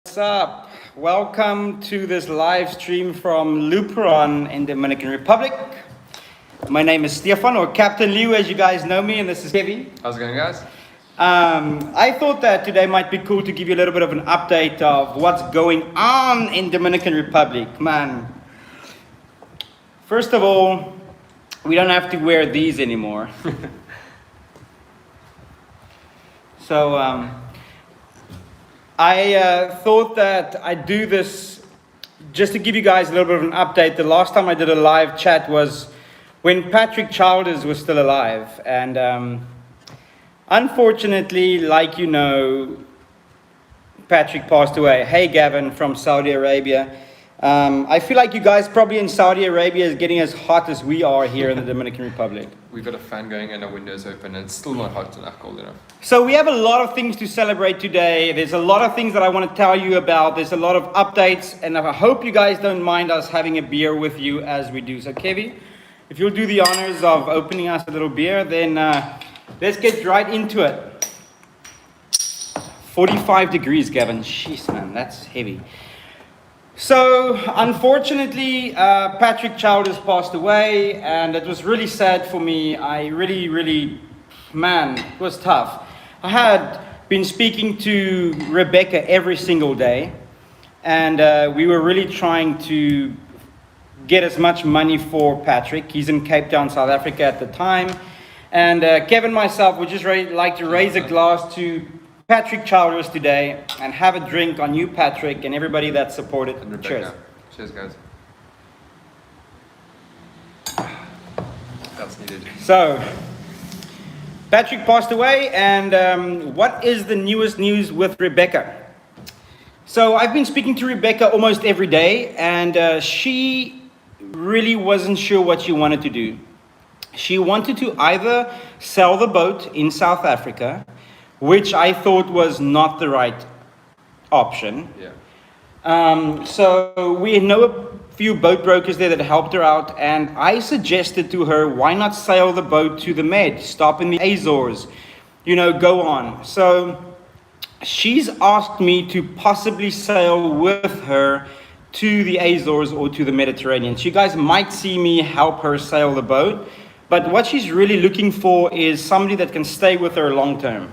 What's up? Welcome to this live stream from Lupéron in the Dominican Republic. My name is Stefan, or Captain Leeu, as you guys know me, and this is Kevin. How's it going, guys? I thought that today might be cool to give you a little bit of an update of what's going on in Dominican Republic. Man, first of all, we don't have to wear these anymore. So, I thought that I'd do this just to give you guys a little bit of an update. The last time I did a live chat was when Patrick Childers was still alive. And unfortunately, like you know, Patrick passed away. Hey, Gavin from Saudi Arabia. I feel like you guys probably in Saudi Arabia is getting as hot as we are here in the Dominican Republic. We've got a fan going and our windows open and it's still not hot enough, cold enough. So we have a lot of things to celebrate today. There's a lot of things that I want to tell you about. There's a lot of updates, and I hope you guys don't mind us having a beer with you as we do. So Kevin, if you'll do the honors of opening us a little beer, then let's get right into it. 45 degrees, Gavin. Jeez, man, that's heavy. So, unfortunately, Patrick Childers passed away, and it was really sad for me. I really, man, it was tough. I had been speaking to Rebecca every single day, and we were really trying to get as much money for Patrick. He's in Cape Town, South Africa at the time. And Kevin and myself would just really like to raise a glass to Patrick Childers today and have a drink on you, Patrick, and everybody that supported. Cheers. Cheers, guys. That's needed. So, Patrick passed away, and what is the newest news with Rebecca? So, I've been speaking to Rebecca almost every day, and she really wasn't sure what she wanted to do. She wanted to either sell the boat in South Africa, which I thought was not the right option. Yeah. So we know a few boat brokers there that helped her out, and I suggested to her, why not sail the boat to the Med, stop in the Azores, go on. So she's asked me to possibly sail with her to the Azores or to the Mediterranean. So you guys might see me help her sail the boat, but what she's really looking for is somebody that can stay with her long term.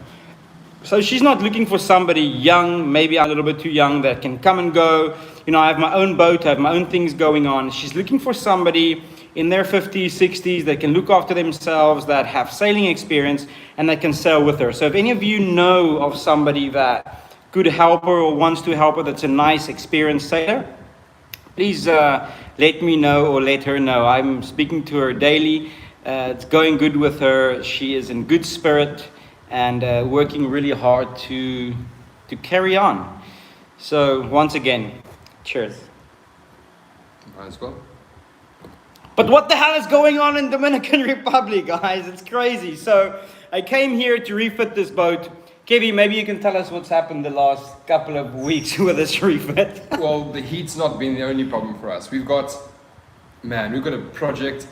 So she's not looking for somebody young, maybe a little bit too young, that can come and go. I have my own boat, I have my own things going on. She's looking for somebody in their 50s, 60s that can look after themselves, that have sailing experience, and that can sail with her. So if any of you know of somebody that could help her or wants to help her, that's a nice, experienced sailor, please let me know or let her know. I'm speaking to her daily. It's going good with her. She is in good spirit and working really hard to carry on. So once again, cheers. Might as well. But what the hell is going on in Dominican Republic, guys? It's crazy. So I came here to refit this boat. Kevin, maybe you can tell us what's happened the last couple of weeks with this refit. Well, the heat's not been the only problem for us. We've got a project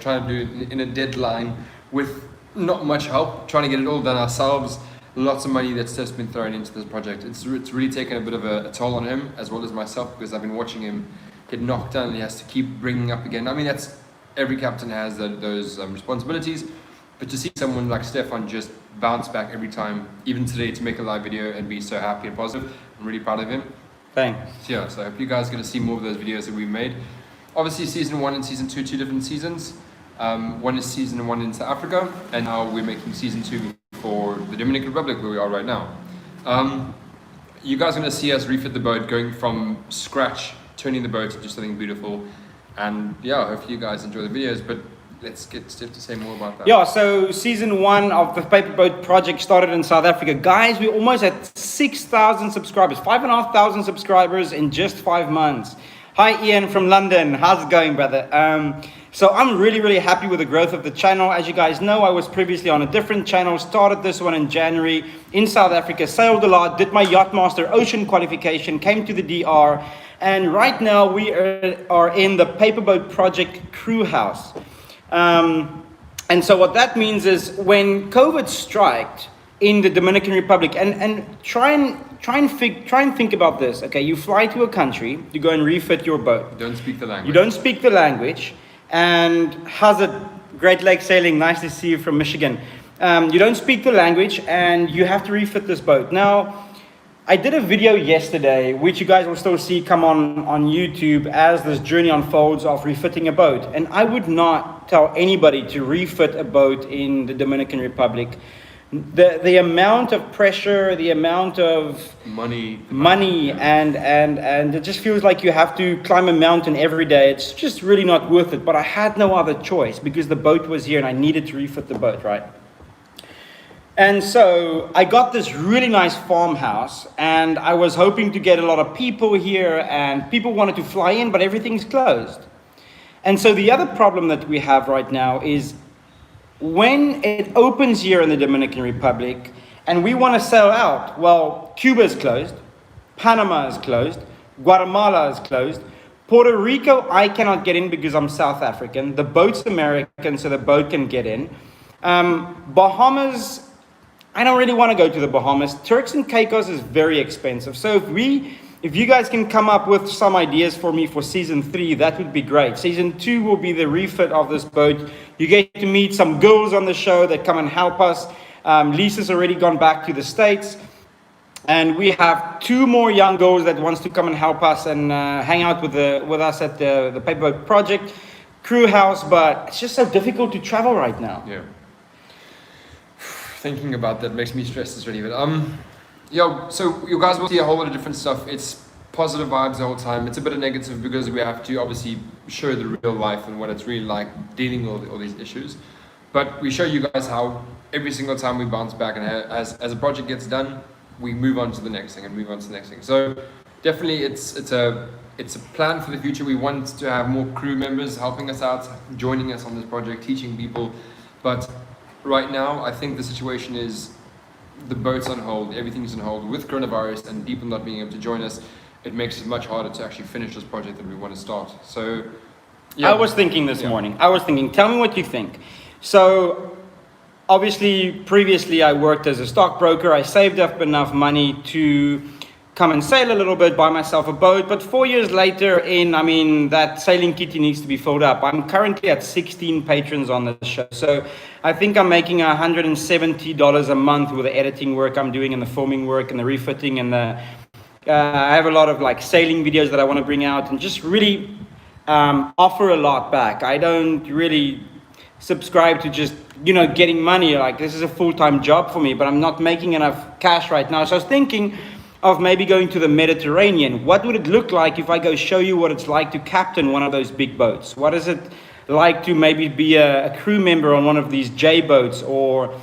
trying to do it in a deadline with not much help, trying to get it all done ourselves. Lots of money that's just been thrown into this project. It's really taken a bit of a toll on him as well as myself, because I've been watching him get knocked down and he has to keep bringing up again. I mean, that's every captain has those responsibilities, but to see someone like Stefan just bounce back every time, even today, to make a live video and be so happy and positive, I'm really proud of him. Thanks. Yeah, so I hope you guys are going to see more of those videos that we've made. Obviously, season 1 and season 2, two different seasons. One is season 1 in South Africa, and now we're making season 2 for the Dominican Republic, where we are right now. You guys are going to see us refit the boat, going from scratch, turning the boat into something beautiful. And yeah, hopefully you guys enjoy the videos, but let's get Steph to say more about that. Yeah, so season 1 of the Paper Boat project started in South Africa. Guys, we're almost at 6,000 subscribers, 5,500 subscribers in just 5 months. Hi Ian from London, how's it going, brother? So I'm really happy with the growth of the channel. As you guys know, I was previously on a different channel, started this one in January in South Africa, sailed a lot, did my Yachtmaster Ocean qualification, came to the DR, and right now we are in the Paperboat Project crew house. And so what that means is when COVID struck in the Dominican Republic, and try and try and think about this. Okay, you fly to a country to go and refit your boat. You don't speak the language. You don't speak the language, and how's it? Great Lake Sailing, nice to see you from Michigan. You don't speak the language, and you have to refit this boat. Now, I did a video yesterday, which you guys will still see come on YouTube as this journey unfolds of refitting a boat. And I would not tell anybody to refit a boat in the Dominican Republic. The amount of pressure, the amount of money, and it just feels like you have to climb a mountain every day. It's just really not worth it. But I had no other choice because the boat was here and I needed to refit the boat, right? And so I got this really nice farmhouse, and I was hoping to get a lot of people here, and people wanted to fly in, but everything's closed. And so the other problem that we have right now is when it opens here in the Dominican Republic and we want to sail out, well, Cuba is closed, Panama is closed, Guatemala is closed, Puerto Rico, I cannot get in because I'm South African. The boat's American, so the boat can get in. Bahamas, I don't really want to go to the Bahamas. Turks and Caicos is very expensive. So if you guys can come up with some ideas for me for season 3, that would be great. Season 2 will be the refit of this boat. You get to meet some girls on the show that come and help us. Lisa's already gone back to the States. And we have 2 more young girls that wants to come and help us and hang out with us at the Paperboat Project crew house. But it's just so difficult to travel right now. Yeah. Thinking about that makes me stressed as really. But yeah, so you guys will see a whole lot of different stuff. It's positive vibes the whole time. It's a bit of negative because we have to obviously show the real life and what it's really like dealing with all these issues. But we show you guys how every single time we bounce back, and as a project gets done, we move on to the next thing and move on to the next thing. So definitely it's a plan for the future. We want to have more crew members helping us out, joining us on this project, teaching people. But right now, I think the situation is the boat's on hold, everything's on hold. With coronavirus and people not being able to join us, it makes it much harder to actually finish this project that we want to start. So, yeah. I was thinking this morning, tell me what you think. So, obviously, previously I worked as a stockbroker. I saved up enough money to come and sail a little bit, buy myself a boat. But 4 years later that sailing kitty needs to be filled up. I'm currently at 16 patrons on the show. So I think I'm making $170 a month with the editing work I'm doing and the filming work and the refitting and I have a lot of like sailing videos that I want to bring out and just really offer a lot back. I don't really subscribe to just, getting money. Like this is a full-time job for me, but I'm not making enough cash right now. So I was thinking of maybe going to the Mediterranean. What would it look like if I go show you what it's like to captain one of those big boats? What is it like to maybe be a crew member on one of these J boats or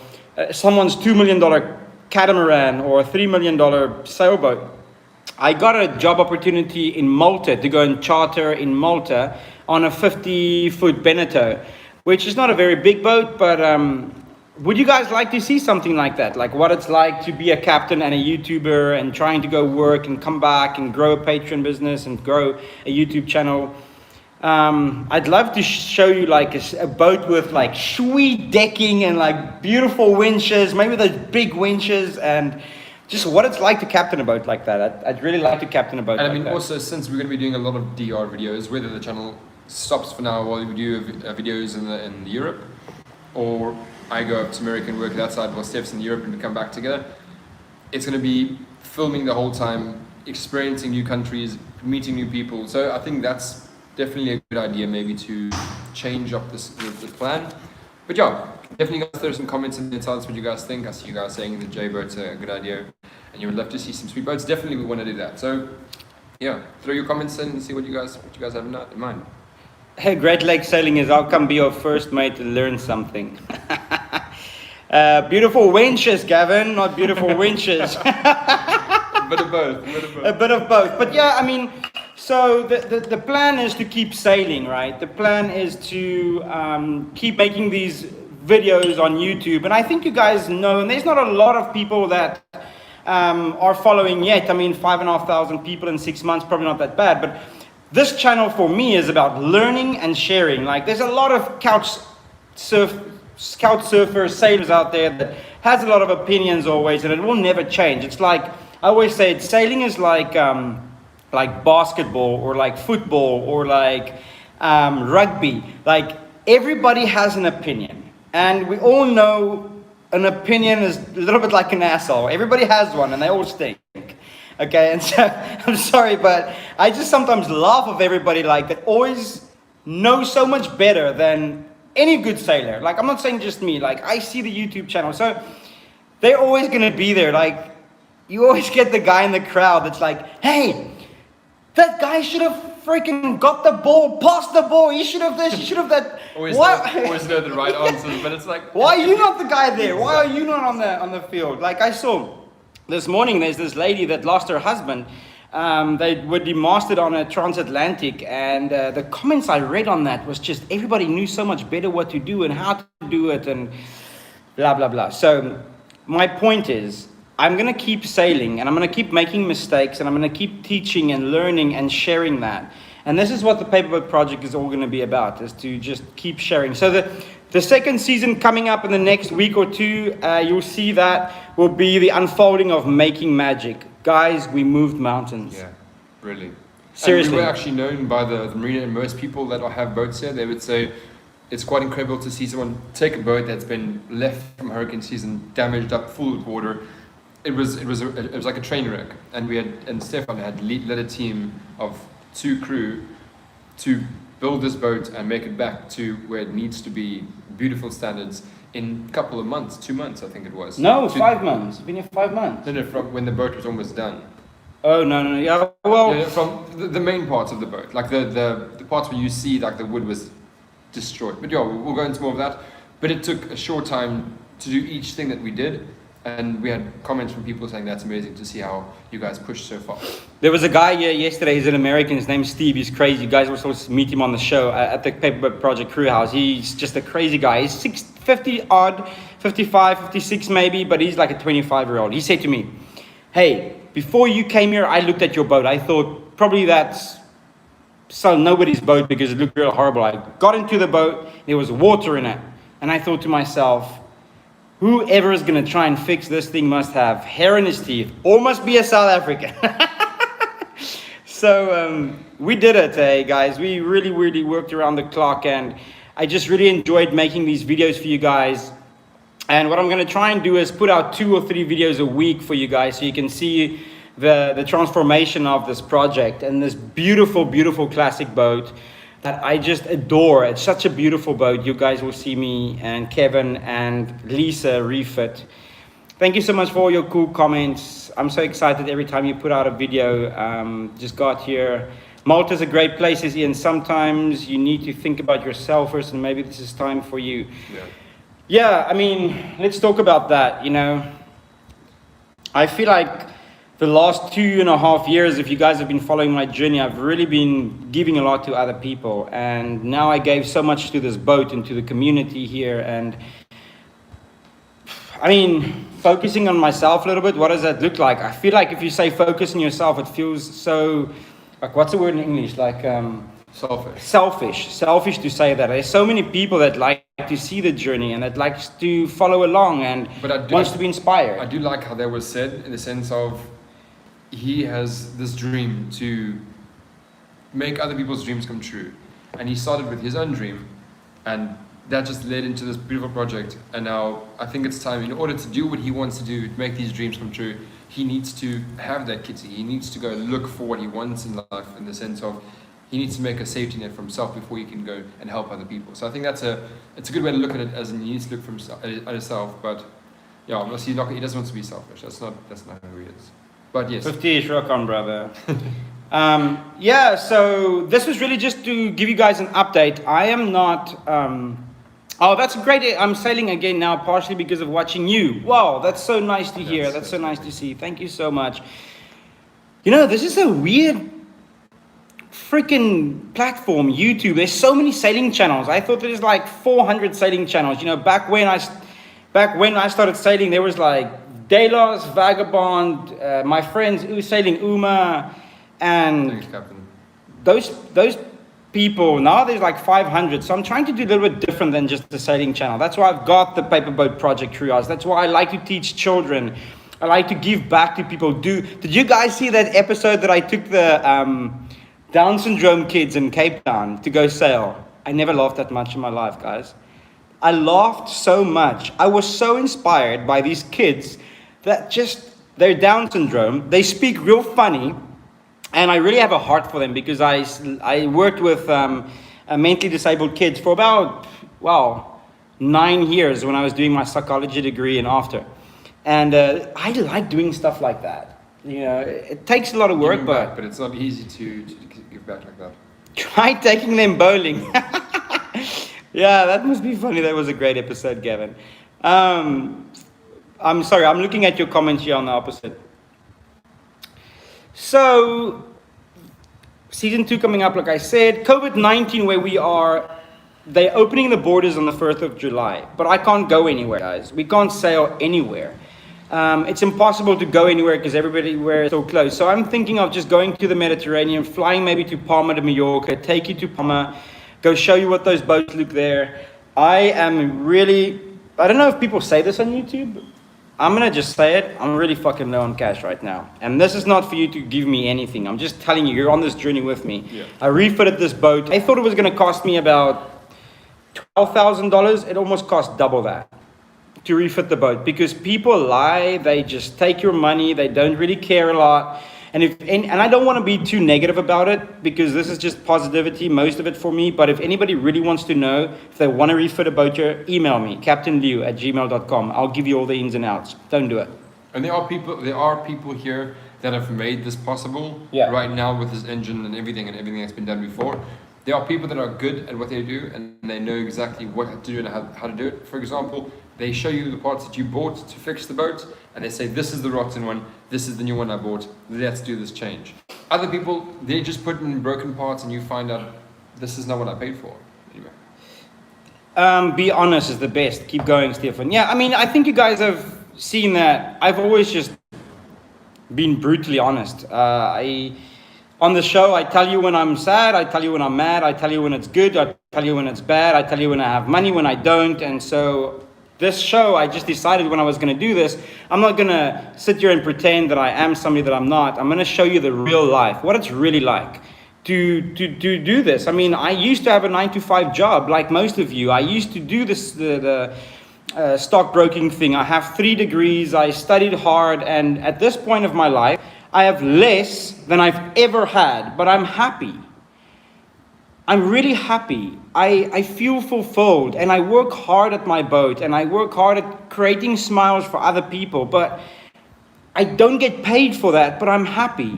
someone's $2 million catamaran or a $3 million sailboat? I got a job opportunity in Malta to go and charter in Malta on a 50-foot Beneteau, which is not a very big boat, but would you guys like to see something like that? Like what it's like to be a captain and a YouTuber and trying to go work and come back and grow a Patreon business and grow a YouTube channel. I'd love to show you like a boat with like sweet decking and like beautiful winches, maybe those big winches, and just what it's like to captain a boat like that. I'd really like to captain a boat like that. And also, since we're going to be doing a lot of DR videos, whether the channel stops for now while we do videos in Europe, or I go up to America and work that side while Steph's in Europe and we come back together. It's going to be filming the whole time, experiencing new countries, meeting new people. So I think that's definitely a good idea, maybe to change up the plan. But yeah, definitely guys throw some comments in there, tell us what you guys think. I see you guys saying the J boat's a good idea and you would love to see some sweet boats. Definitely we want to do that. So yeah, throw your comments in and see what you guys have in mind. Hey, Great Lake Sailing is, I'll come be your first mate to learn something. Beautiful winches, Gavin, not beautiful winches. A bit of both. A bit of both. But yeah, so the plan is to keep sailing, right? The plan is to keep making these videos on YouTube. And I think you guys know, and there's not a lot of people that are following yet. 5,500 people in 6 months, probably not that bad. But this channel for me is about learning and sharing. Like there's a lot of couch surfers, sailors out there that has a lot of opinions always, and it will never change. It's like I always say sailing is like basketball or like football or like rugby. Like everybody has an opinion, and we all know an opinion is a little bit like an asshole. Everybody has one, and they all stink. Okay, and so I'm sorry, but I just sometimes laugh of everybody like that always knows so much better than any good sailor. Like I'm not saying just me. Like I see the YouTube channel, so they're always gonna be there. Like you always get the guy in the crowd that's like, "Hey, that guy should have freaking got the ball, passed the ball. He should have this. He should have that." Always know the right answers, but it's like, why are you not the guy there? Why are you not on the field? Like I saw this morning, there's this lady that lost her husband. They were demastered on a transatlantic, and the comments I read on that was just everybody knew so much better what to do and how to do it and blah blah blah. So my point is, I'm going to keep sailing, and I'm going to keep making mistakes, and I'm going to keep teaching and learning and sharing that. And this is what the Paperboat Project is all going to be about, is to just keep sharing. So the second season coming up in the next week or two, you'll see that will be the unfolding of Making Magic. Guys, we moved mountains. Yeah, really. Seriously. And we were actually known by the marina, and most people that have boats here, they would say it's quite incredible to see someone take a boat that's been left from hurricane season, damaged up, full of water. It was like a train wreck, and Stefan had led a team of 2 crew to build this boat and make it back to where it needs to be, beautiful standards, in a couple of months, 2 months I think it was. No, 5 months. Been here 5 months. No, from when the boat was almost done. Oh no, yeah. Well, yeah, from the main parts of the boat, like the parts where you see like the wood was destroyed. But yeah, we'll go into more of that. But it took a short time to do each thing that we did. And we had comments from people saying that's amazing to see how you guys pushed so far. There was a guy here yesterday, he's an American, his name's Steve, he's crazy. You guys were supposed to meet him on the show at the Paperboat Project crew house. He's just a crazy guy. He's 50 odd, 55, 56 maybe, but he's like a 25-year-old. He said to me, "Hey, before you came here, I looked at your boat. I thought probably that's nobody's boat because it looked real horrible. I got into the boat, there was water in it. And I thought to myself, whoever is going to try and fix this thing must have hair in his teeth or must be a South African." So we did it, guys. We really worked around the clock, and I just really enjoyed making these videos for you guys. And what I'm going to try and do is put out 2 or 3 videos a week for you guys so you can see the transformation of this project and this beautiful classic boat that I just adore. It's such a beautiful boat. You guys will see me and Kevin and Lisa refit. Thank you so much for all your cool comments. I'm so excited every time you put out a video. Just got here. Malta's a great place, says Ian. Sometimes you need to think about yourself first, and maybe this is time for you. Yeah, I mean, let's talk about that. You know, I feel like the last 2.5 years, if you guys have been following my journey, I've really been giving a lot to other people. And now I gave so much to this boat and to the community here. And I mean, focusing on myself a little bit, what does that look like? I feel like if you say focus on yourself, it feels so, like, what's the word in English? Like, Selfish to say that. There's so many people that like to see the journey and that likes to follow along and wants to be inspired. I do like how that was said, in the sense of, he has this dream to make other people's dreams come true, and he started with his own dream, and that just led into this beautiful project. And now I think it's time, in order to do what he wants to do, to make these dreams come true, he needs to have that kitty. He needs to go look for what he wants in life, in the sense of he needs to make a safety net for himself before he can go and help other people. So I think it's a good way to look at it, as in he needs to look for himself, at himself. But yeah, he doesn't want to be selfish. That's not who he is. But yes. 50-ish, rock on, brother. Yeah, so this was really just to give you guys an update. I am not... oh, that's great. I'm sailing again now, partially because of watching you. Wow, that's so nice to hear. That's so nice to see. Thank you so much. You know, this is a weird freaking platform, YouTube. There's so many sailing channels. I thought there's like 400 sailing channels. You know, back when I started sailing, there was like Delos, Vagabond, my friends sailing Uma, and thanks, Captain. Those people. Now there's like 500. So I'm trying to do a little bit different than just the sailing channel. That's why I've got the Paperboat Project crew house. That's why I like to teach children I like to give back to people. Did you guys see that episode that I took the Down syndrome kids in Cape Town to go sail? I never laughed that much in my life, guys. I laughed so much. I was so inspired by these kids that they're Down syndrome. They speak real funny. And I really have a heart for them because I worked with mentally disabled kids for about, 9 years when I was doing my psychology degree and after. And I like doing stuff like that. It takes a lot of work, but it's not easy to give back like that. Try taking them bowling. Yeah, that must be funny. That was a great episode, Gavin. I'm sorry, I'm looking at your comments here on the opposite. So, season 2 coming up, like I said, COVID-19 where we are, they're opening the borders on the 1st of July, but I can't go anywhere, guys. We can't sail anywhere. It's impossible to go anywhere because everywhere is so close. So I'm thinking of just going to the Mediterranean, flying maybe to Palma de Mallorca, take you to Palma, go show you what those boats look there. I don't know if people say this on YouTube, I'm going to just say it. I'm really fucking low on cash right now. And this is not for you to give me anything. I'm just telling you, you're on this journey with me. Yeah. I refitted this boat. I thought it was going to cost me about $12,000. It almost cost double that to refit the boat because people lie. They just take your money. They don't really care a lot. And I don't want to be too negative about it because this is just positivity, most of it for me. But if anybody really wants to know if they want to refit a boat here, email me, captainleeu@gmail.com. I'll give you all the ins and outs. Don't do it. And there are people here that have made this possible right now with this engine and everything that's been done before. There are people that are good at what they do and they know exactly what to do and how to do it. For example, they show you the parts that you bought to fix the boat and they say, this is the rotten one, this is the new one I bought, let's do this change. Other people, they just put in broken parts and you find out, this is not what I paid for. Anyway. Be honest is the best. Keep going, Stefan. Yeah, I mean, I think you guys have seen that. I've always just been brutally honest. On the show, I tell you when I'm sad, I tell you when I'm mad, I tell you when it's good, I tell you when it's bad, I tell you when I have money, when I don't. And so this show, I just decided when I was going to do this, I'm not going to sit here and pretend that I am somebody that I'm not. I'm going to show you the real life, what it's really like to do this. I mean, I used to have a 9-to-5 job like most of you. I used to do this, the stockbroking thing. I have 3 degrees. I studied hard. And at this point of my life, I have less than I've ever had, but I'm happy. I'm really happy. I feel fulfilled and I work hard at my boat and I work hard at creating smiles for other people, but I don't get paid for that, but I'm happy,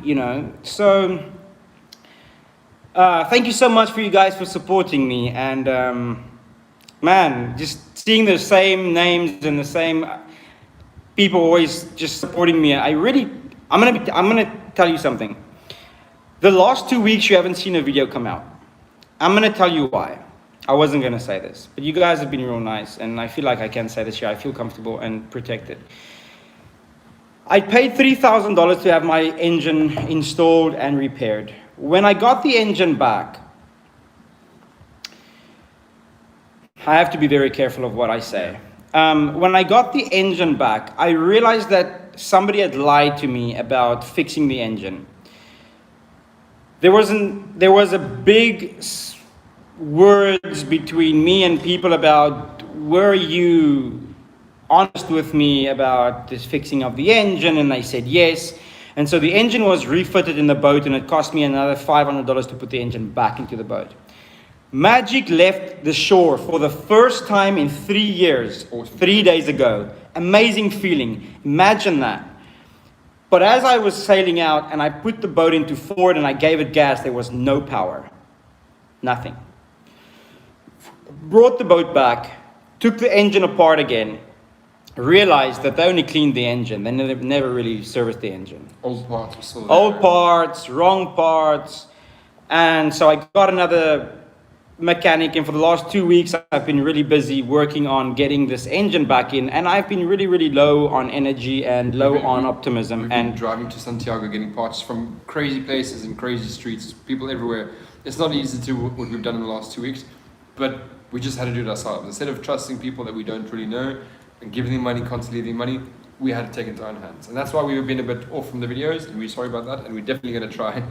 So, thank you so much for you guys for supporting me. And, man, just seeing the same names and the same people always just supporting me. I'm gonna tell you something. The last 2 weeks you haven't seen a video come out. I'm gonna tell you why. I wasn't gonna say this, but you guys have been real nice, and I feel like I can say this here. I feel comfortable and protected. I paid $3,000 to have my engine installed and repaired. When I got the engine back, I have to be very careful of what I say. When I got the engine back, I realized that somebody had lied to me about fixing the engine. There was a big words between me and people about, were you honest with me about this fixing of the engine? And I said yes. And so the engine was refitted in the boat and it cost me another $500 to put the engine back into the boat. Magic left the shore for the first time in 3 years, or 3 days ago. Amazing feeling. Imagine that. But as I was sailing out and I put the boat into forward and I gave it gas, there was no power. Nothing. Brought the boat back, took the engine apart again, realized that they only cleaned the engine. They never really serviced the engine. Old parts were still there. Old parts, wrong parts. And so I got another mechanic, and for the last 2 weeks I've been really busy working on getting this engine back in, and I've been really low on energy and low on optimism. We've been driving to Santiago, getting parts from crazy places and crazy streets, people everywhere. It's not easy to do what we've done in the last 2 weeks, but we just had to do it ourselves. Instead of trusting people that we don't really know and giving them money, constantly giving money, we had to take it into our own hands. And that's why we've been a bit off from the videos, and we're sorry about that, and we're definitely going to try and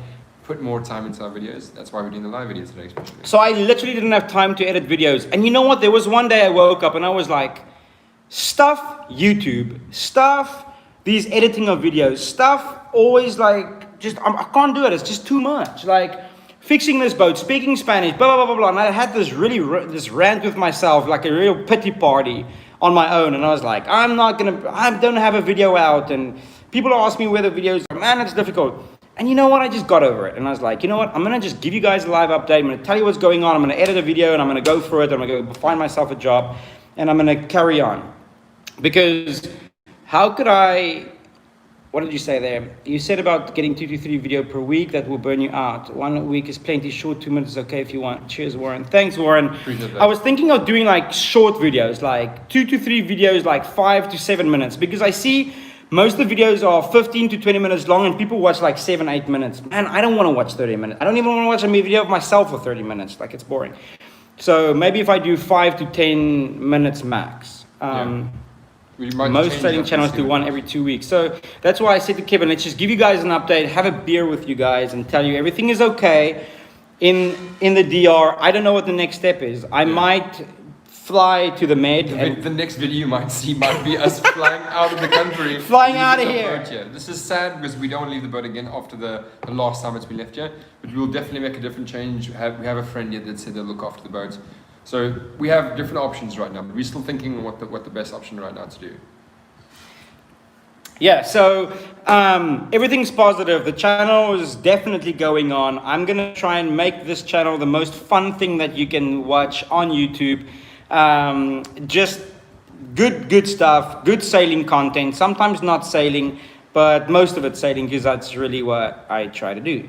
put more time into our videos. That's why we're doing the live videos today, especially. So I literally didn't have time to edit videos. And you know what? There was one day I woke up and I was like, stuff YouTube, stuff these editing of videos, stuff always like, just, I can't do it. It's just too much. Like, fixing this boat, speaking Spanish, blah, blah, blah, blah. And I had this this rant with myself, like a real pity party on my own. And I was like, I don't have a video out. And people ask me where the videos are. Man, it's difficult. And you know what? I just got over it. And I was like, you know what? I'm going to just give you guys a live update. I'm going to tell you what's going on. I'm going to edit a video and I'm going to go for it. I'm going to go find myself a job and I'm going to carry on. Because how could I... What did you say there? You said about getting 2 to 3 video per week that will burn you out. 1 week is plenty short, 2 minutes is okay if you want. Cheers, Warren. Thanks, Warren. I was thinking of doing like short videos, like 2 to 3 videos, like 5 to 7 minutes, because I see most of the videos are 15 to 20 minutes long and people watch like 7, 8 minutes. Man, I don't want to watch 30 minutes. I don't even want to watch a video of myself for 30 minutes. Like, it's boring. So maybe if I do 5 to 10 minutes max. Most trading channels do one every 2 weeks. So that's why I said to Kevin, let's just give you guys an update, have a beer with you guys and tell you everything is okay in the DR. I don't know what the next step is. I might fly to the Med. The next video you might see might be us flying out of the country. Flying out of here. This is sad because we don't want to leave the boat again after the last time it's been left here. But we'll definitely make a different change. We have a friend here that said they'll look after the boat. So we have different options right now, but we're still thinking what the best option right now to do. Yeah, so everything's positive. The channel is definitely going on. I'm going to try and make this channel the most fun thing that you can watch on YouTube. Just good stuff, good sailing content, sometimes not sailing, but most of it sailing because that's really what I try to do.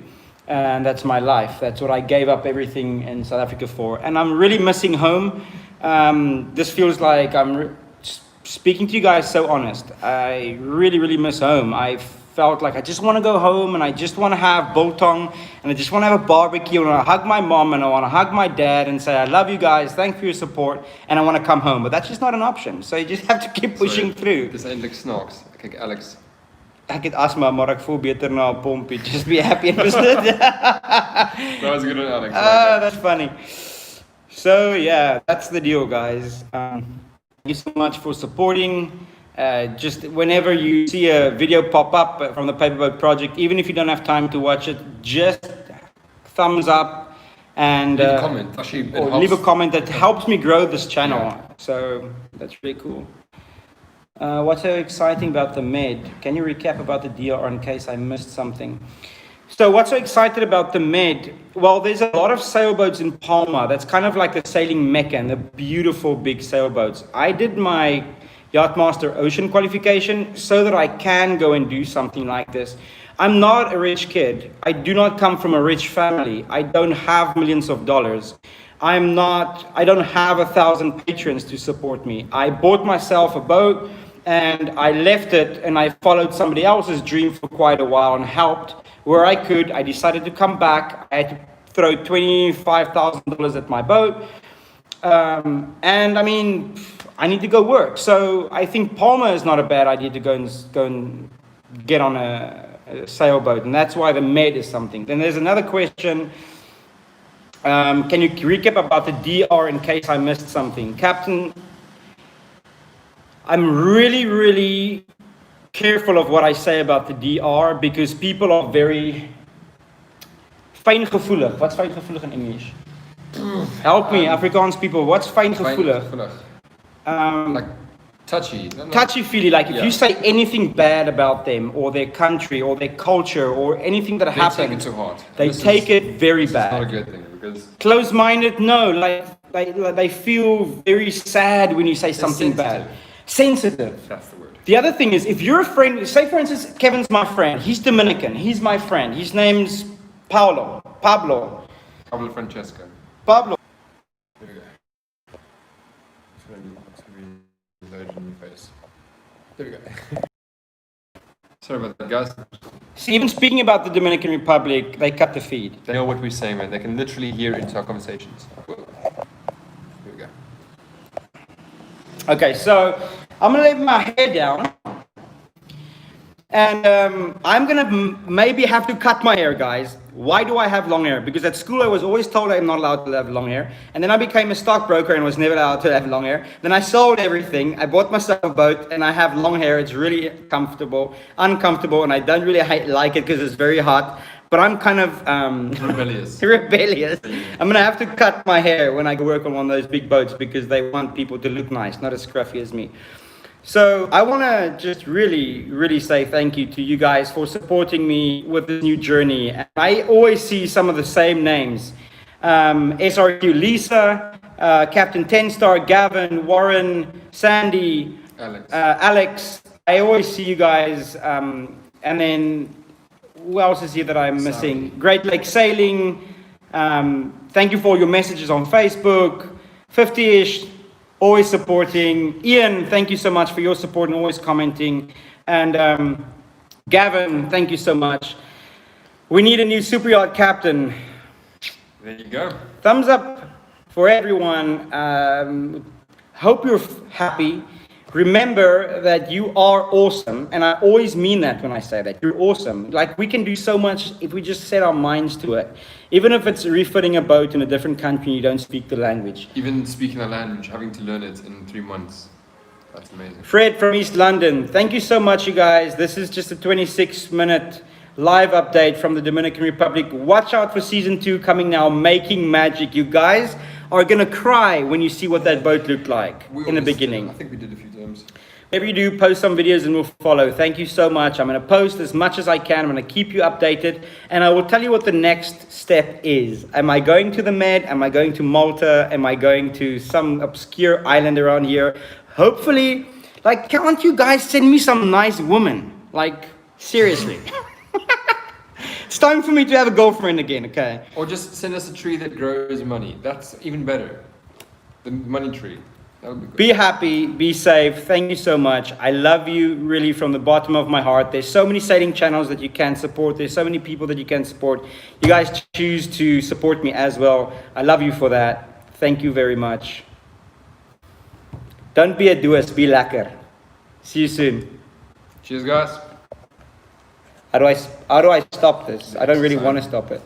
And that's my life. That's what I gave up everything in South Africa for. And I'm really missing home. This feels like I'm speaking to you guys so honest. I really, really miss home. I felt like I just want to go home and I just want to have biltong and I just want to have a barbecue and I hug my mom and I want to hug my dad and say, I love you guys. Thanks for your support. And I want to come home. But that's just not an option. So you just have to keep pushing through. Dis eintlik snaaks. Kyk, Alex. Ek het asma, maar ek voel beter na 'n pompie. Just be happy and visit. That was a good one, Alex. That's funny. So yeah, that's the deal, guys. Thank you so much for supporting. Just whenever you see a video pop up from the Paperboat Project, even if you don't have time to watch it, just thumbs up and leave a comment. Actually, leave a comment. That helps me grow this channel. Yeah. So that's really cool. What's so exciting about the Med? Can you recap about the DR in case I missed something? So what's so excited about the Med? Well, there's a lot of sailboats in Palma. That's kind of like the sailing mecca and the beautiful big sailboats. I did my Yachtmaster Ocean qualification so that I can go and do something like this. I'm not a rich kid. I do not come from a rich family. I don't have millions of dollars. I don't have 1,000 patrons to support me. I bought myself a boat and I left it and I followed somebody else's dream for quite a while and helped where I could. I decided to come back. I had to throw $25,000 at my boat. And I mean, I need to go work. So I think Palma is not a bad idea to go and get on a sailboat. And that's why the Med is something. Then there's another question. Can you recap about the DR in case I missed something? Captain, I'm really, really careful of what I say about the DR because people are very fijngevoelig. What's fijngevoelig in English? Help me, Afrikaans people. What's fijngevoelig? Like touchy. Touchy-feely. Like if you say anything bad about them or their country or their culture or anything that happens, they take it too hard. They take it very bad. It's not a good thing because close-minded. No, like they feel very sad when you say something bad. Sensitive. That's the word. The other thing is, if you're a friend, say for instance, Kevin's my friend. He's Dominican. He's my friend. His name's Pablo Francesco. Pablo. There we go. It's going to be loaded in your face. There we go. Sorry about that, guys. See, even speaking about the Dominican Republic, they cut the feed. They know what we're saying, man. They can literally hear into our conversations. Here we go. Okay, so I'm going to lay my hair down And I'm gonna maybe have to cut my hair, guys. Why do I have long hair? Because at school I was always told I'm not allowed to have long hair. And then I became a stockbroker and was never allowed to have long hair. Then I sold everything. I bought myself a boat and I have long hair. It's really uncomfortable, and I don't really like it because it's very hot. But I'm kind of Rebellious. rebellious. I'm gonna have to cut my hair when I go work on one of those big boats because they want people to look nice, not as scruffy as me. So I want to just really say thank you to you guys for supporting me with this new journey. And I always see some of the same names. SRQ Lisa, Captain 10 Star, Gavin, Warren, Sandy, Alex. I always see you guys. And then who else is here that I'm missing? Great Lake Sailing. Thank you for all your messages on Facebook. 50ish. Always supporting. Ian, thank you so much for your support and always commenting. And Gavin, thank you so much. We need a new super yacht captain. There you go. Thumbs up for everyone. Hope you're happy. Remember that you are awesome. And I always mean that when I say that. You're awesome. Like, we can do so much if we just set our minds to it. Even if it's refitting a boat in a different country and you don't speak the language. Even speaking the language, having to learn it in 3 months. That's amazing. Fred from East London, thank you so much, you guys. This is just a 26-minute live update from the Dominican Republic. Watch out for season 2 coming now, Making Magic. You guys are going to cry when you see what that boat looked like in the beginning. I think we did a few times. Maybe you do, post some videos and we'll follow. Thank you so much. I'm going to post as much as I can. I'm going to keep you updated. And I will tell you what the next step is. Am I going to the Med? Am I going to Malta? Am I going to some obscure island around here? Hopefully, like, can't you guys send me some nice woman? Like, seriously. It's time for me to have a girlfriend again, okay? Or just send us a tree that grows money. That's even better. The money tree. That would be good. Be happy, be safe. Thank you so much. I love you really from the bottom of my heart. There's so many sailing channels that you can support. There's so many people that you can support. You guys choose to support me as well. I love you for that. Thank you very much. Don't be a doos, be lekker. See you soon. Cheers, guys. How do I stop this? I don't really want to stop it.